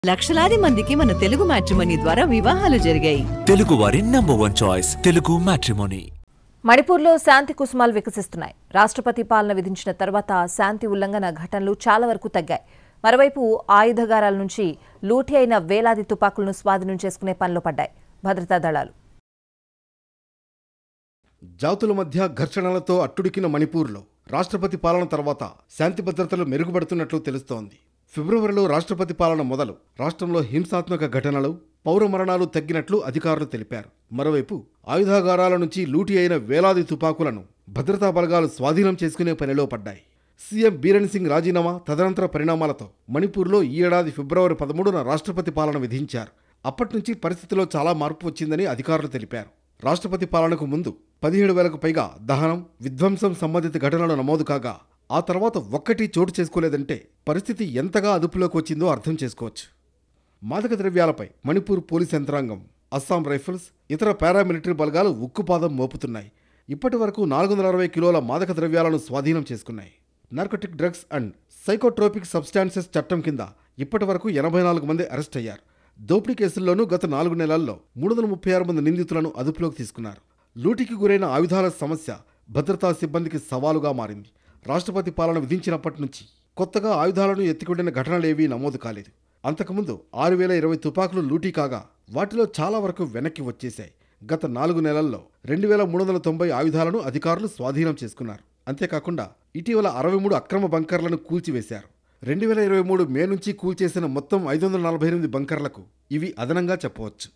లక్షలాది మందికి మన తెలుగు మ్యాట్రిమోనీ ద్వారా వివాహాలు జరిగాయి. తెలుగు వారి నంబర్ 1 చాయిస్ తెలుగు మ్యాట్రిమోనీ. మణిపూర్లో శాంతి కుసుమాలు వికసిస్తున్నాయి. రాష్ట్రపతి పాలన విధించిన తర్వాత శాంతి ఉల్లంఘన ఘటనలు చాలా వరకు తగ్గాయి. మరోవైపు ఆయుధగారాల నుంచి లూటీ అయిన వేలాది తుపాకులను స్వాధీనం చేసుకునే పనిలో పడ్డాయి భద్రతా దళాలు. జాతుల మధ్య ఘర్షణలతో అట్టుడికిన మణిపూర్లో రాష్ట్రపతి పాలన తర్వాత శాంతి భద్రతలు మెరుగుపడుతున్నట్లు తెలుస్తోంది. ఫిబ్రవరిలో రాష్ట్రపతి పాలన మొదలు రాష్ట్రంలో హింసాత్మక ఘటనలు, పౌర మరణాలు తగ్గినట్లు అధికారులు తెలిపారు. మరోవైపు ఆయుధాగారాల నుంచి లూటీ అయిన వేలాది తుపాకులను భద్రతా బలగాలు స్వాధీనం చేసుకునే పనిలో పడ్డాయి. సీఎం బీరెన్ సింగ్ రాజీనామా తదనంతర పరిణామాలతో మణిపూర్లో ఈ ఏడాది ఫిబ్రవరి 13న రాష్ట్రపతి పాలన విధించారు. అప్పట్నుంచి పరిస్థితిలో చాలా మార్పు వచ్చిందని అధికారులు తెలిపారు. రాష్ట్రపతి పాలనకు ముందు 17,000కు పైగా దహనం, విధ్వంసం సంబంధిత ఘటనలు నమోదు కాగా ఆ తర్వాత ఒక్కటి చోటు చేసుకోలేదంటే పరిస్థితి ఎంతగా అదుపులోకి వచ్చిందో అర్థం చేసుకోవచ్చు. మాదక ద్రవ్యాలపై మణిపూర్ పోలీస్ యంత్రాంగం, అస్సాం రైఫిల్స్, ఇతర పారామిలిటరీ బలగాలు ఉక్కుపాదం మోపుతున్నాయి. ఇప్పటి వరకు 460 కిలోల మాదక ద్రవ్యాలను స్వాధీనం చేసుకున్నాయి. Narcotic drugs and psychotropic substances చట్టం కింద ఇప్పటి వరకు 84 మంది అరెస్ట్ అయ్యారు. దోపిడీ కేసుల్లోనూ గత 4 నెలల్లో 336 మంది నిందితులను అదుపులోకి తీసుకున్నారు. లూటీకి గురైన ఆయుధాల సమస్య భద్రతా సిబ్బందికి సవాలుగా మారింది. రాష్ట్రపతి పాలన విధించినప్పటి నుంచి కొత్తగా ఆయుధాలను ఎత్తికొట్టిన ఘటనలేవీ నమోదు కాలేదు. అంతకుముందు 6,020 తుపాకులు లూటీ కాగా వాటిలో చాలా వరకు వెనక్కి వచ్చేశాయి. గత 4 నెలల్లో 2,390 ఆయుధాలను అధికారులు స్వాధీనం చేసుకున్నారు. అంతేకాకుండా ఇటీవల 63 అక్రమ బంకర్లను కూల్చివేశారు. 2023 మే నుంచి కూల్చేసిన మొత్తం 548 బంకర్లకు ఇవి అదనంగా చెప్పవచ్చు.